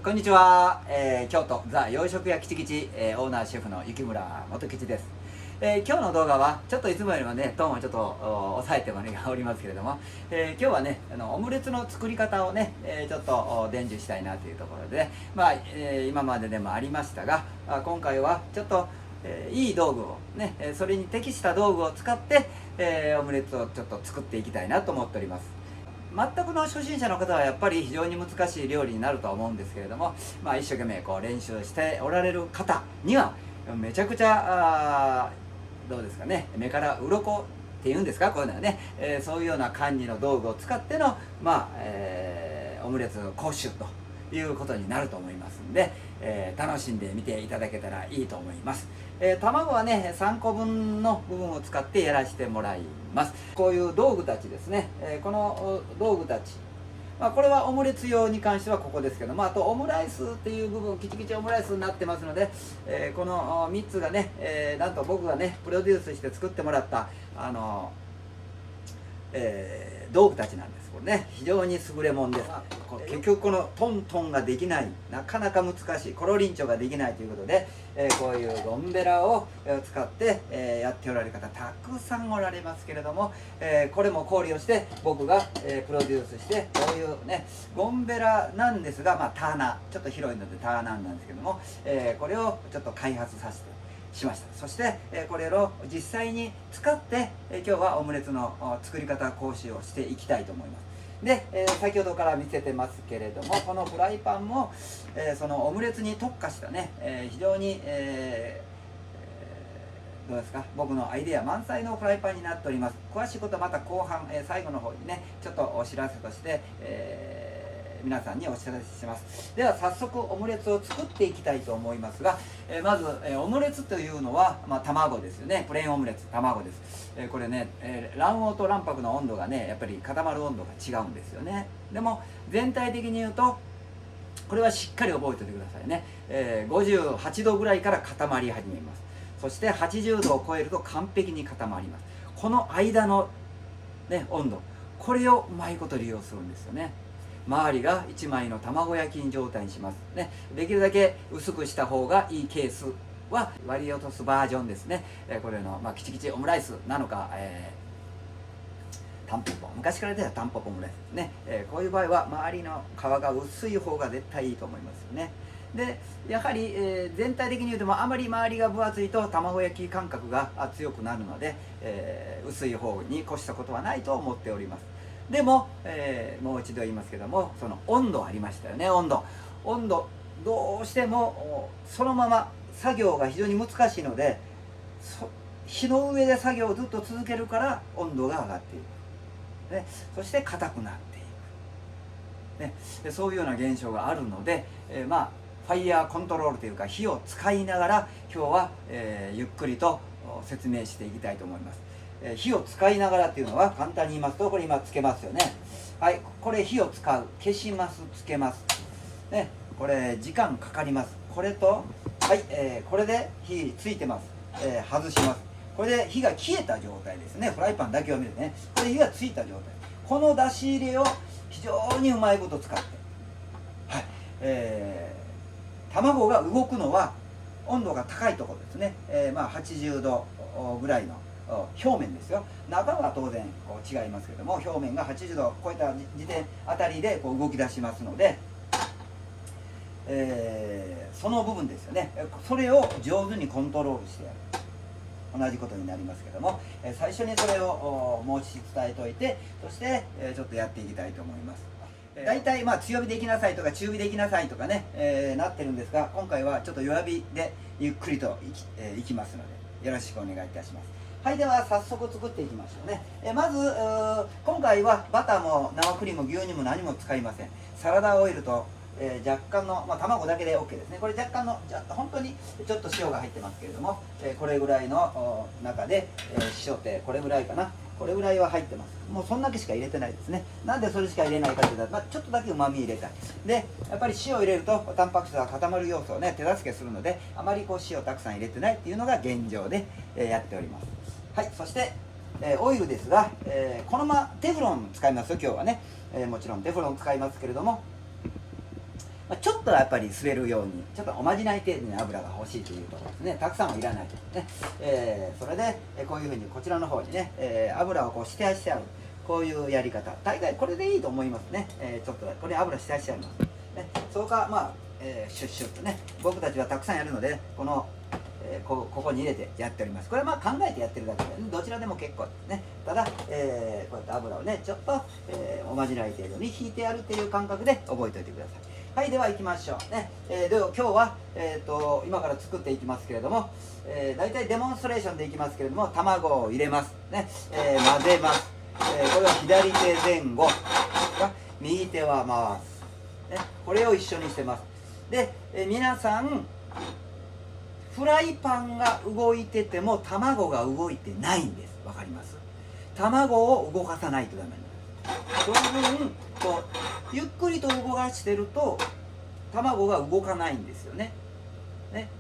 こんにちは、京都ザ洋食屋吉吉、オーナーシェフの雪村元吉です。今日の動画はちょっといつもよりもねトーンをちょっと抑えておりますけれども、今日はねオムレツの作り方をね、ちょっと伝授したいなというところで、今まででもありましたが、今回はちょっといい道具をね、それに適した道具を使って、オムレツをちょっと作っていきたいなと思っております。全くの初心者の方はやっぱり非常に難しい料理になるとは思うんですけれども、一生懸命こう練習しておられる方にはめちゃくちゃどうですかね、目から鱗っていうんですか、こういうのはね、そういうような感じの道具を使っての、オムレツ講習ということになると思いますんで、楽しんでみていただけたらいいと思います。卵はね3個分の部分を使ってやらせてもらいます。こういう道具たちですね、この道具たち、これはオムレツ用に関してはここですけども、あとオムライスっていう部分、キチキチオムライスになってますので、この3つがね、なんと僕がねプロデュースして作ってもらった道具たちなんです。これね非常に優れもんです。結局このトントンができない、なかなか難しいコロリンチョができないということで、こういうゴンベラを使ってやっておられる方たくさんおられますけれども、これも考慮して僕がプロデュースして、こういうねゴンベラなんですが、ターナーちょっと広いのでターナーなんですけども、これをちょっと開発させてしました。そして、これを実際に使って、今日はオムレツの作り方講習をしていきたいと思います。で、先ほどから見せてますけれども、このフライパンも、そのオムレツに特化したね、非常に、どうですか、僕のアイデア満載のフライパンになっております。詳しいことはまた後半、最後の方にねちょっとお知らせとして、皆さんにお知らせします。では早速オムレツを作っていきたいと思いますが、まず、オムレツというのは、卵ですよね。プレーンオムレツ、卵です。これね、卵黄と卵白の温度がねやっぱり固まる温度が違うんですよね。でも全体的に言うとこれはしっかり覚えておいてくださいね。58度ぐらいから固まり始めます。そして80度を超えると完璧に固まります。この間の、ね、温度、これをうまいこと利用するんですよね。周りが1枚の卵焼き状態にしますね。できるだけ薄くした方がいいケースは割り落とすバージョンですね。これの、キチキチオムライスなのか、タンポポ、昔から出たタンポポオムライスですね。こういう場合は周りの皮が薄い方が絶対いいと思いますよね。でやはり、全体的に言うともあまり周りが分厚いと卵焼き感覚が強くなるので、薄い方に越したことはないと思っております。でも、もう一度言いますけども、その温度ありましたよね。温度どうしてもそのまま作業が非常に難しいので、火の上で作業をずっと続けるから温度が上がっていく、ね、そして硬くなっていく、ね、でそういうような現象があるので、ファイヤーコントロールというか火を使いながら今日は、ゆっくりと説明していきたいと思います。火を使いながらっていうのは簡単に言いますと、これ今つけますよね。はい、これ火を使う、消します、つけます、ね、これ時間かかります。これとはい、これで火ついてます、外します。これで火が消えた状態ですね。フライパンだけを見るとね、これ火がついた状態、この出し入れを非常にうまいこと使って、はい、卵が動くのは温度が高いところですね。80度ぐらいの表面ですよ。中は当然こう違いますけども、表面が80度を超えた時点あたりでこう動き出しますので、その部分ですよね。それを上手にコントロールしてやる、同じことになりますけども、最初にそれを申し伝えておいて、そして、ちょっとやっていきたいと思います。大体強火でいきなさいとか中火でいきなさいとかね、なってるんですが、今回はちょっと弱火でゆっくりといきますのでよろしくお願いいたします。はい、では早速作っていきましょうね。まず今回はバターも生クリーム、牛乳も何も使いません。サラダオイルと、若干の、卵だけで OK ですね。これ若干の本当にちょっと塩が入ってますけれども、これぐらいの中で、塩ってこれぐらいかな、これぐらいは入ってます。もうそんだけしか入れてないですね。なんでそれしか入れないかというと、ちょっとだけうまみ入れたい。でやっぱり塩を入れるとタンパク質が固まる要素をね手助けするので、あまりこう塩たくさん入れてないっていうのが現状で、やっております。はい、そして、オイルですが、このままテフロン使いますよ今日はね。もちろんテフロン使いますけれども、ちょっとやっぱり滑るようにちょっとおまじない程度に油が欲しいというところですね。たくさんはいらないね。それでこういうふうにこちらの方にね、油をこうしてしてある、こういうやり方、大概これでいいと思いますね。ちょっとこれ油してしてありますね。そうかシュッシュッとね、僕たちはたくさんやるのでこのここに入れてやっております。これは考えてやってるだけで、ね、どちらでも結構ですね。ただ、こうやって油をねちょっと、おまじない程度に引いてやるっていう感覚で覚えておいてください。はい、では行きましょうね。で今日は、今から作っていきますけれども、大体デモンストレーションでいきますけれども、卵を入れますね、混ぜます、これは左手前後右手は回す、ね、これを一緒にしてます。で、皆さんフライパンが動いてても卵が動いてないんです。わかります？卵を動かさないとダメなんです。その分こうゆっくりと動かしてると卵が動かないんですよね。ね、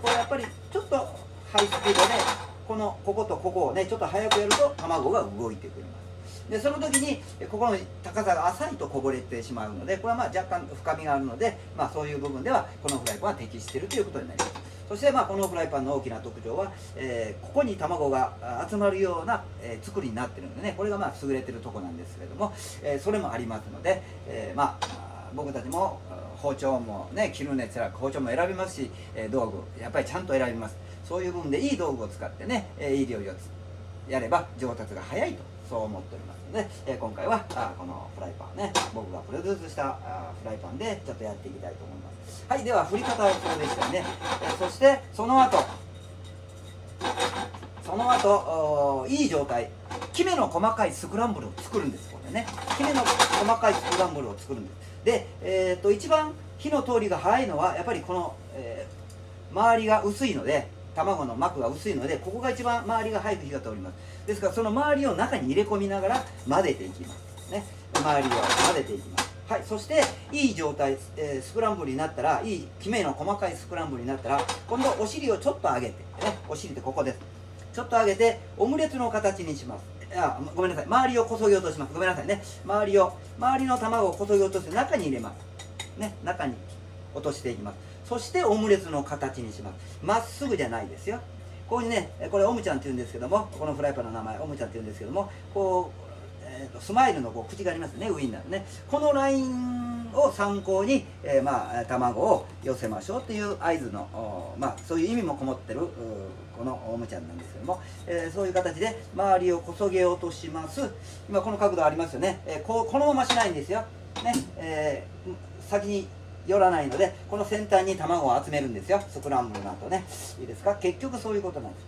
これやっぱりちょっとハイスピードでこことここをねちょっと早くやると卵が動いてくれます。でその時にここの高さが浅いとこぼれてしまうので、これは若干深みがあるので、そういう部分ではこのフライパンは適しているということになります。そしてこのフライパンの大きな特徴は、ここに卵が集まるような、作りになっているのでね、これが優れてるとこなんですけれども、それもありますので、僕たちも包丁もね切るねつらく包丁も選びますし、道具やっぱりちゃんと選びます。そういう部分でいい道具を使ってね、いい料理をやれば上達が早いとそう思っておりますので、今回はこのフライパンね、僕がプロデュースしたフライパンでちょっとやっていきたいと思います。はい、では振り方はこれでしたよね。そしてその後いい状態、きめの細かいスクランブルを作るんです。これね、きめの細かいスクランブルを作るんです。で、一番火の通りが早いのはやっぱりこの、周りが薄いので、卵の膜が薄いので、ここが一番周りが早く火が通ります。ですからその周りを中に入れ込みながら混ぜていきますね。周りを混ぜていきます。はい、そしていい状態、スクランブルになったら、いいきめの細かいスクランブルになったら、今度お尻をちょっと上げて、ね、お尻ってここです。ちょっと上げてオムレツの形にします。ごめんなさい、周りをこそぎ落とします。ごめんなさいね、周りの卵をこそぎ落として中に入れますね。中に落としていきます。そしてオムレツの形にします。まっすぐじゃないですよ。こういうね、これオムちゃんって言うんですけども、このフライパンの名前オムちゃんって言うんですけども、こう、スマイルの口がありますね、ウインナーのね、このラインを参考に、卵を寄せましょうという合図の、そういう意味もこもってるこのオムちゃんなんですけども、そういう形で周りをこそげ落とします。今この角度ありますよね。このまましないんですよ、ね。先に寄らないので、この先端に卵を集めるんですよ、スクランブルの後ね。いいですか、結局そういうことなんで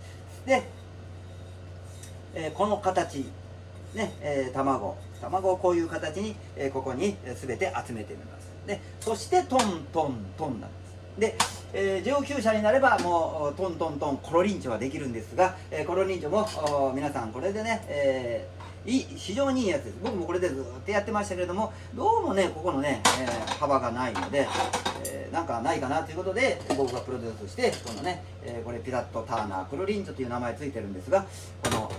す。で、この形ね、卵をこういう形に、ここに全て集めてみます。でそしてトントントンなんです。で、上級者になればもうトントントンコロリンチョはできるんですが、コロリンチョも皆さんこれでね、非常にいいやつです。僕もこれでずっとやってましたけれども、どうもねここのね、幅がないので、なんかないかなということで僕がプロデュースして、このね、これピラット・ターナー・クロリンチョという名前ついてるんですが、この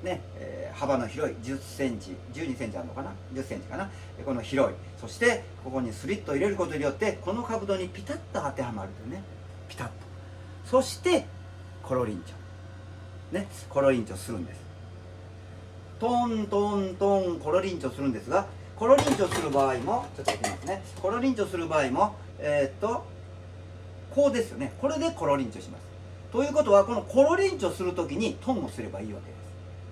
ね、幅の広い10センチ12センチあるのかな、10センチかな、この広い、そしてここにスリットを入れることによってこの角度にピタッと当てはまるというね、ピタッと、そしてコロリンチョね、コロリンチョするんです。トントントンコロリンチョするんですが、コロリンチョする場合もちょっといきますね。コロリンチョする場合もこうですよね。これでコロリンチョします。ということはこのコロリンチョするときにトンをすればいいわけです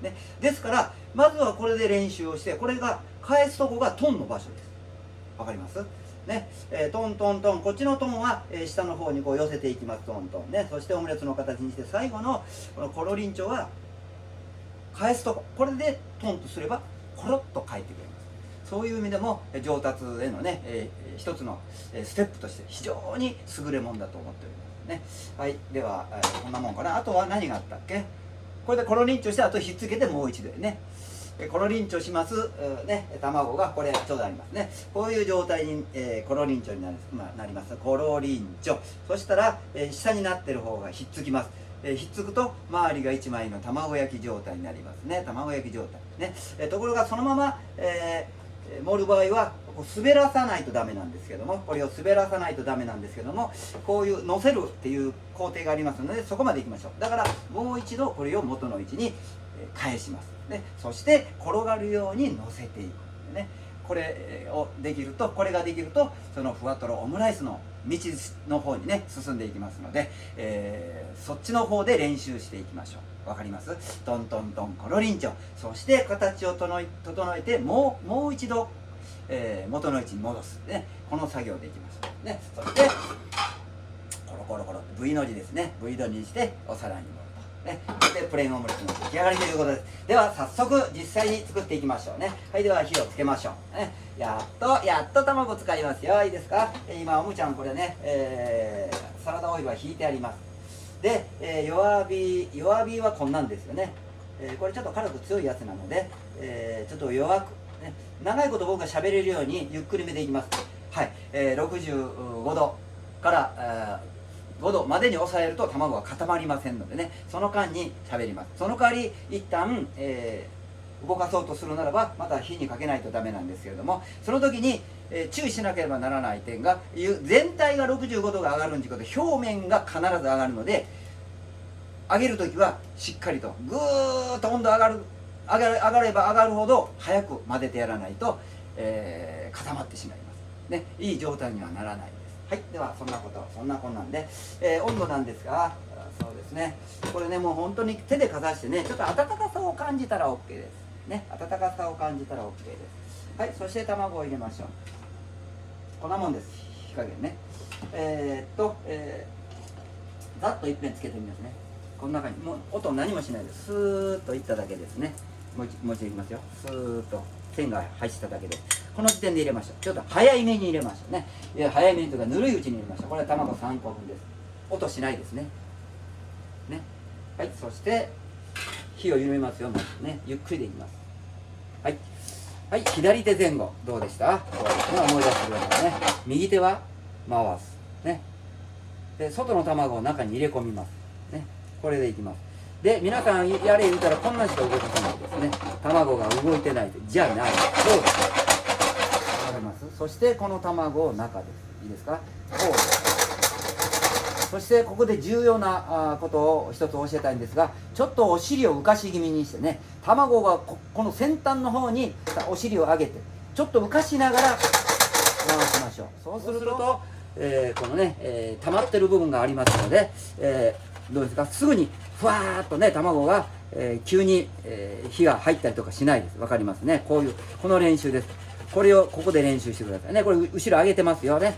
ね。ですからまずはこれで練習をして、これが返すとこがトンの場所です。わかりますね。トントントン、こっちのトンは、下の方にこう寄せていきます。トントンね。そしてオムレツの形にして、最後のこのコロリンチョは返すとこ、これでトンとすればコロッと返ってくれます。そういう意味でも上達へのね、一つのステップとして非常に優れものだと思っておりますね。はい、では、こんなもんかな。あとは何があったっけ。これでコロリンチョして、あとひっつけてもう一度ね、コロリンチョします、ね、卵がこれちょうどありますね。こういう状態に、コロリンチョになります。コロリンチョ、そしたら、下になってる方がひっつきます。ひっつくと周りが1枚の卵焼き状態になりますね。卵焼き状態ね。ところがそのまま、盛る場合はこう滑らさないとダメなんですけども、これを滑らさないとダメなんですけども、こういう乗せるっていう工程がありますので、そこまでいきましょう。だからもう一度これを元の位置に返します。でそして転がるように乗せていくね。これをできると、これができると、そのふわとろオムライスの道の方にね進んでいきますので、そっちの方で練習していきましょう。わかります？トントントンコロリンチョ。そして形を整えてもう一度、元の位置に戻す、ね、この作業でいきましょう、ね、そしてコロコロコロ V の字ですね。 V の字にしてお皿に盛ると、ね、そしてプレーンオムレツの出来上がりということです。では早速実際に作っていきましょうね。はい、では火をつけましょう、ね、やっと卵使いますよ。いいですか？今おむちゃんこれね、サラダオイルは引いてあります。で、弱火はこんなんですよね。これちょっと火力強いやつなので、ちょっと弱く、ね、長いこと僕が喋れるようにゆっくりめでいきます。はい、65度から、5度までに抑えると卵が固まりませんのでね、その間に喋ります。その代わり一旦、動かそうとするならばまた火にかけないとダメなんですけれども、その時に、注意しなければならない点が、全体が65度が上がるんということで表面が必ず上がるので、上げる時はしっかりとぐーっと温度上がれば上がるほど早く混ぜてやらないと、固まってしまいますね。いい状態にはならないです。はい、ではそんなこんなんで、温度なんですが、そうですね、これねもう本当に手でかざしてね、ちょっと温かさを感じたら OK ですね。温かさを感じたら OK です。はい、そして卵を入れましょう。こんなもんです。火加減ね。ざっと一遍つけてみますね。この中にもう音何もしないです。スーッといっただけですね。もう一度いきますよ。スーッと線が入っただけです。この時点で入れましょう。ちょっと早いめに入れましょうね。いや早いめにというかぬるいうちに入れましょう。これは卵3個分です。音しないですね。ね。はい、そして火を緩めますよ。まずね、ゆっくりでいきます。はい。はい、左手前後どうでした？こうですね、思い出してくださいね。右手は回すね。で外の卵を中に入れ込みますね。これでいきます。で皆さんやれ言うたらこんなんしか動かさないですね。卵が動いてないじゃない。そうです。わかります？そしてこの卵を中です。いいですか？こうです。そしてここで重要なことを一つ教えたいんですが、ちょっとお尻を浮かし気味にしてね、卵がこの先端の方にお尻を上げてちょっと浮かしながら回しましょう。そうすると、このね、溜まってる部分がありますので、どうですか、すぐにふわーっとね卵が、急に、火が入ったりとかしないです。わかりますね。この練習です。これをここで練習してくださいね。これ後ろ上げてますよね。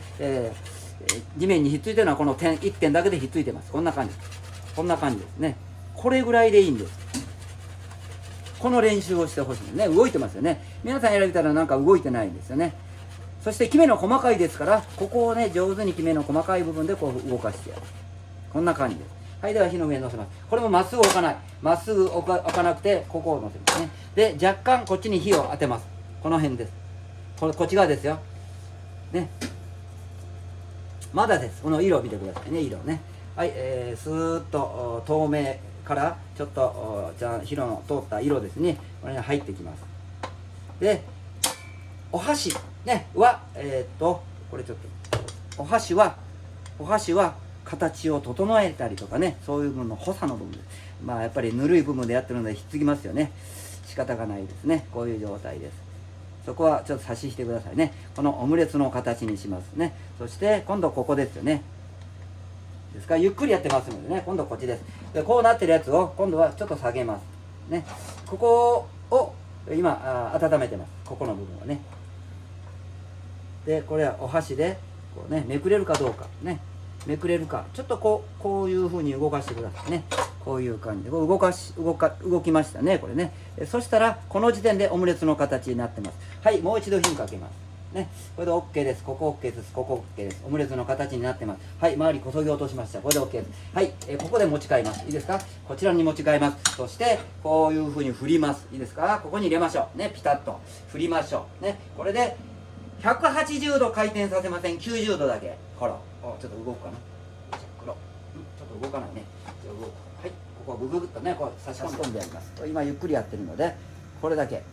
地面にひっついてるのはこの1点だけでひっついてます。こんな感じですね。これぐらいでいいんです。この練習をしてほしいんですね。動いてますよね。皆さん選びたらなんか動いてないんですよね。そしてキメの細かいですから、ここをね上手にキメの細かい部分でこう動かしてやる。こんな感じです。はい、では火の上に乗せます。これもまっすぐ置かない。まっすぐ置かなくてここを乗せますね。で若干こっちに火を当てます。この辺です。こっち側ですよね。まだです。この色を見てくださいね。色ね。はい、スーッと透明からちょっと火の通った色ですね。これに入ってきます。でお箸ねはこれちょっとお箸は形を整えたりとかね、そういう部分の補佐の部分です。まあやっぱりぬるい部分でやってるのでひっつきますよね。仕方がないですね。こういう状態です。そこはちょっと差ししてくださいね。このオムレツの形にしますね。そして今度ここですよね。ですからゆっくりやってますのでね、今度こっちです。でこうなってるやつを今度はちょっと下げますね。ここを今温めてます。ここの部分はね。でこれはお箸でこうねめくれるかどうかね、めくれるかちょっとこういう風に動かしてくださいね。こういう感じで動きましたね。これね。そしたらこの時点でオムレツの形になってます。はい、もう一度火にかけますね。これで OK です。ここ OK です。ここ OK です。オムレツの形になってます。はい、周りこそぎ落としました。これで OK です。はい、ここで持ち替えます。いいですか？こちらに持ち替えます。そしてこういう風に振ります。いいですか？ここに入れましょうね。ピタッと振りましょうね。これで180度回転させません。90度だけ。ほら、ちょっと動くかな。ちょっと動かないね。動く。はい、ここググッとねこう差し込んでやります。今ゆっくりやってるのでこれだけ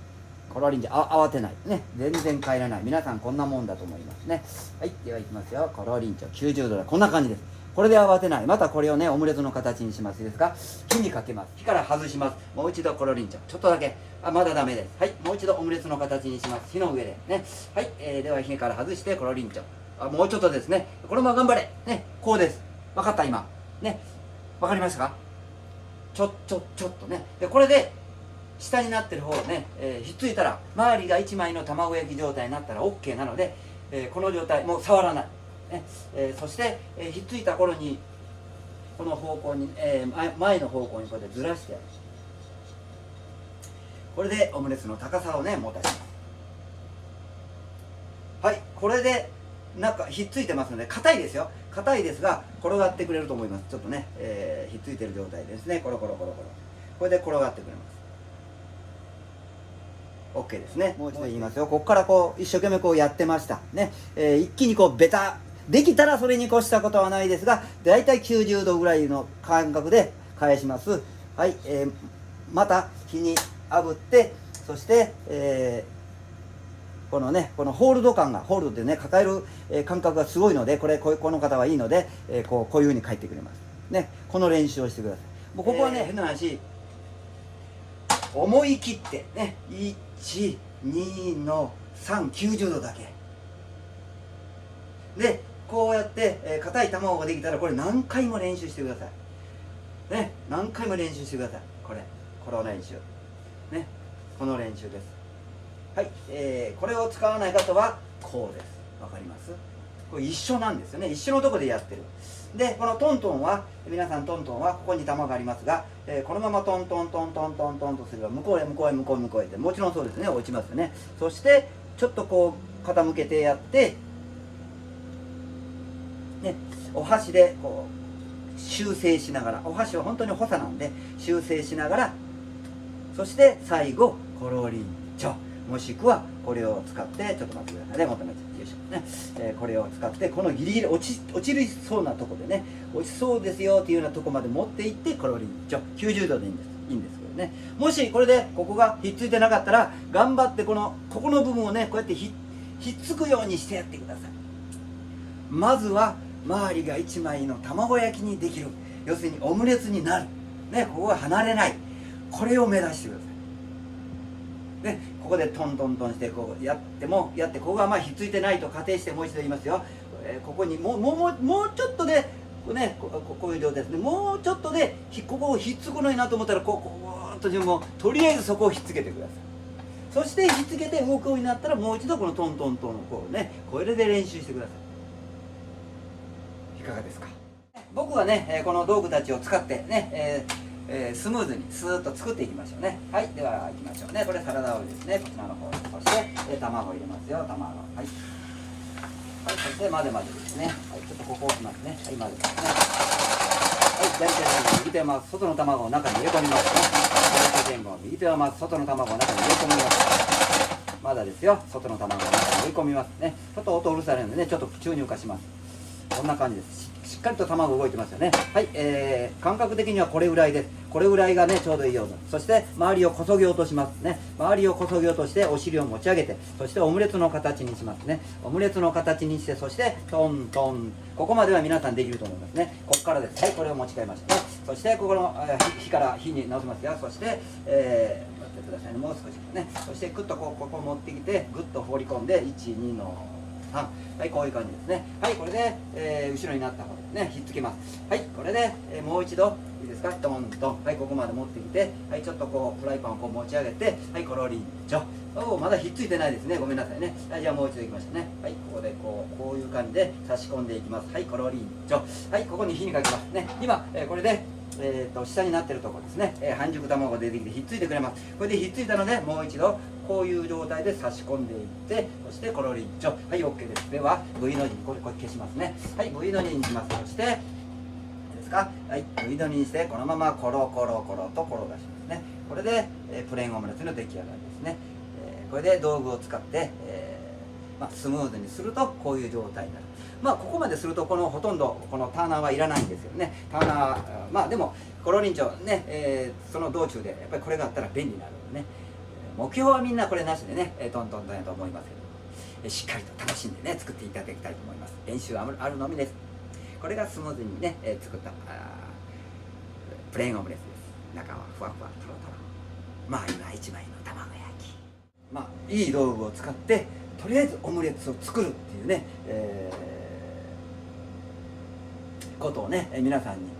コロリンチョ、慌てないね、全然帰らない。皆さんこんなもんだと思いますね。はい、ではいきますよ。コロリンチョ90度でこんな感じです。これで慌てない。またこれをねオムレツの形にします。いいですか。火にかけます。火から外します。もう一度コロリンチョちょっとだけ、まだダメです。はい、もう一度オムレツの形にします。火の上でね。はい、では火から外してコロリンチョ、もうちょっとですね。このまま頑張れね。こうです。分かった今ね。分かりましたか。ちょっとね。でこれで下になってる方ね、ひっついたら周りが1枚の卵焼き状態になったら OK なので、この状態もう触らない、ね。そして、ひっついた頃にこの方向に、前の方向にこうやってずらしてやる。これでオムレツの高さをね持たせます。はい、これでなんかひっついてますので硬いですよ。硬いですが転がってくれると思います。ちょっとね、ひっついてる状態ですね。コロコロこれで転がってくれます。 OK ですね。もう一度言いますよ。ここからこう一生懸命こうやってましたね。一気にこうベタできたらそれに越したことはないですが、だいたい90度ぐらいの間隔で返します。はい、また火に炙って、そして、このね、このホールド感が、ホールドでね抱える、感覚がすごいので、この方はいいので、こういうふうに返ってくれますね。この練習をしてください。もうここはね、変な話思い切ってね、1、2の3、90度だけでこうやって硬い卵ができたら、これ何回も練習してくださいね。何回も練習してください。この練習ね、この練習です。はい、これを使わない方はこうです。わかります？これ一緒なんですよね。一緒のとこでやってる。でこのトントンは、皆さんトントンはここに玉がありますが、このままトントントントントントンとすれば向こうへってもちろんそうですね、落ちますよね。そしてちょっとこう傾けてやってね、お箸でこう修正しながら、お箸は本当に補佐なんで修正しながら、そして最後コロリンチョ、もしくはこれを使って、ちょっと待ってくださいね、元のよいしょね、これを使ってこのギリギリ落ちるそうなとこでね、落ちそうですよっていうようなとこまで持っていってコロリンチョ90度でいいんですけどね。もしこれでここがひっついてなかったら、頑張ってここの部分をねこうやってひっつくようにしてやってください。まずは周りが1枚の卵焼きにできる、要するにオムレツになるね、ここが離れない、これを目指してください。ね、ここでトントントンしてこうやってここがひっついてないと仮定して、もう一度言いますよ。ここにもうちょっとでね、こういう状態ですね。もうちょっとでここをひっつくのになと思ったら、こうともうとりあえずそこをひっつけてください。そしてひっつけて動くようになったら、もう一度このトントントンをこうね、これで練習してください。いかがですか。僕はね、この道具たちを使ってね、スムーズにスーッと作っていきましょうね。はい、では行きましょうね。これサラダオイルですね。こちらの方に、そして、卵入れますよ。卵、はい、はい、そして混ぜですね。はい、ちょっとここ置きますね。はい、混ぜですね。はい、左手前右手はまず外の卵を中に入れ込みますね。左手前後、右手はまず外の卵を中に入れ込みます。まだですよ。外の卵を中に入れ込みますね。ちょっと音うるさいのでね、ちょっと宙に浮かします。こんな感じです。しっかりと卵動いてますよね。はい、感覚的にはこれぐらいです。これぐらいがねちょうどいいような。そして周りをこそぎ落としますね。周りをこそぎ落としてお尻を持ち上げて、そしてオムレツの形にしますね。オムレツの形にして、そしてトントン、ここまでは皆さんできると思いますね。ここからです。はい、これを持ち替えましたね。そしてここの火に直しますよ。そして、待ってくださいね、もう少しね。そしてグッとここ持ってきて、グッと放り込んで、1、2の3、はい、こういう感じですね。はい、これで、後ろになった方ですね、ひっつけます。はい、これで、もう一度いいですか、ドンと、はい、ここまで持ってきて、はい、ちょっとこうフライパンをこう持ち上げて、はい、コロリンチョ、まだひっついてないですね、ごめんなさいね。はい、じゃあもう一度いきましょうね。はい、ここでこういう感じで差し込んでいきます。はい、コロリンチョ、はい、ここに火にかけますね。今、これで下になってるところですね、半熟卵が出てきてひっついてくれます。これでひっついたので、もう一度こういう状態で差し込んでいって、そしてコロリンチョ、はい、 OK です。では V の字にこれ消しますね。はい、 V の字にします。そしていいですか、はい、V の字にして、このままコロコロコロと転がしますね。これで、プレーンオムレツの出来上がりですね。これで道具を使って、スムーズにするとこういう状態になる。ここまでするとほとんどこのターナーはいらないんですよね。ターナーでもコロリンチョね、その道中でやっぱりこれがあったら便利になるのでね、目標はみんなこれなしでね、トントントンやと思いますけど、しっかりと楽しんでね作っていただきたいと思います。練習はあるのみです。これがスムーズにね、作ったプレーンオムレツです。中はふわふわとろとろ、まあ今1枚の卵焼き、まあいい道具を使ってとりあえずオムレツを作るっていうね、ことをね、皆さんに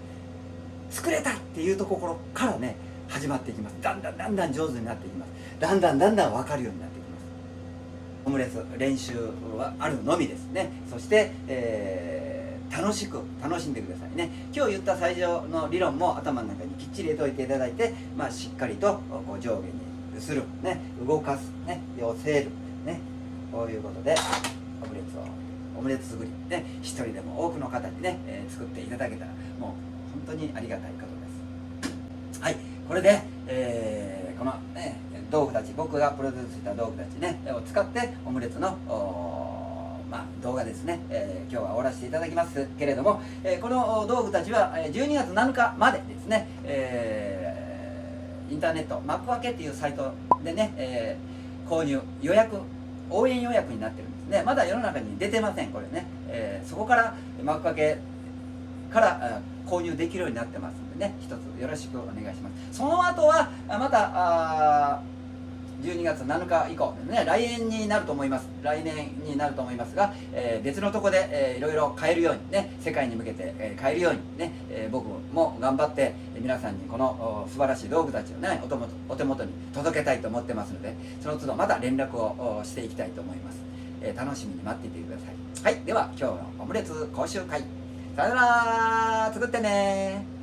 作れたっていうところからね始まっていきます。だんだんだんだん上手になっていきます。だんだんだんだん分かるようになっていきます。オムレツ練習はあるのみですね。そして、楽しく楽しんでくださいね。今日言った最初の理論も頭の中にきっちり入れといていただいて、まあ、しっかりとこう上下にする、ね、動かす、ね、寄せる、ね、こういうことでオムレツ作り、ね、一人でも多くの方にね、作っていただけたらもう本当にありがたいことです。はい、これで、この、ね、道具たち、僕がプロデュースした道具たちねを使ってオムレツのまあ、動画ですね、今日は終わらせていただきますけれども、この道具たちは12月7日までですね、インターネット幕開けっていうサイトでね、購入予約応援予約になってるんですね。まだ世の中に出てませんこれね、そこから幕開けから購入できるようになってますんでね、一つよろしくお願いします。その後はまた12月7日以降ですね、来年になると思いますが、別のとこで、いろいろ変えるようにね、世界に向けて、変えるようにね、僕も頑張って皆さんにこの素晴らしい道具たちをねお手元に届けたいと思ってますので、その都度また連絡をしていきたいと思います。楽しみに待っていてください。はい、では今日のオムレツ講習会、さよなら、作ってね。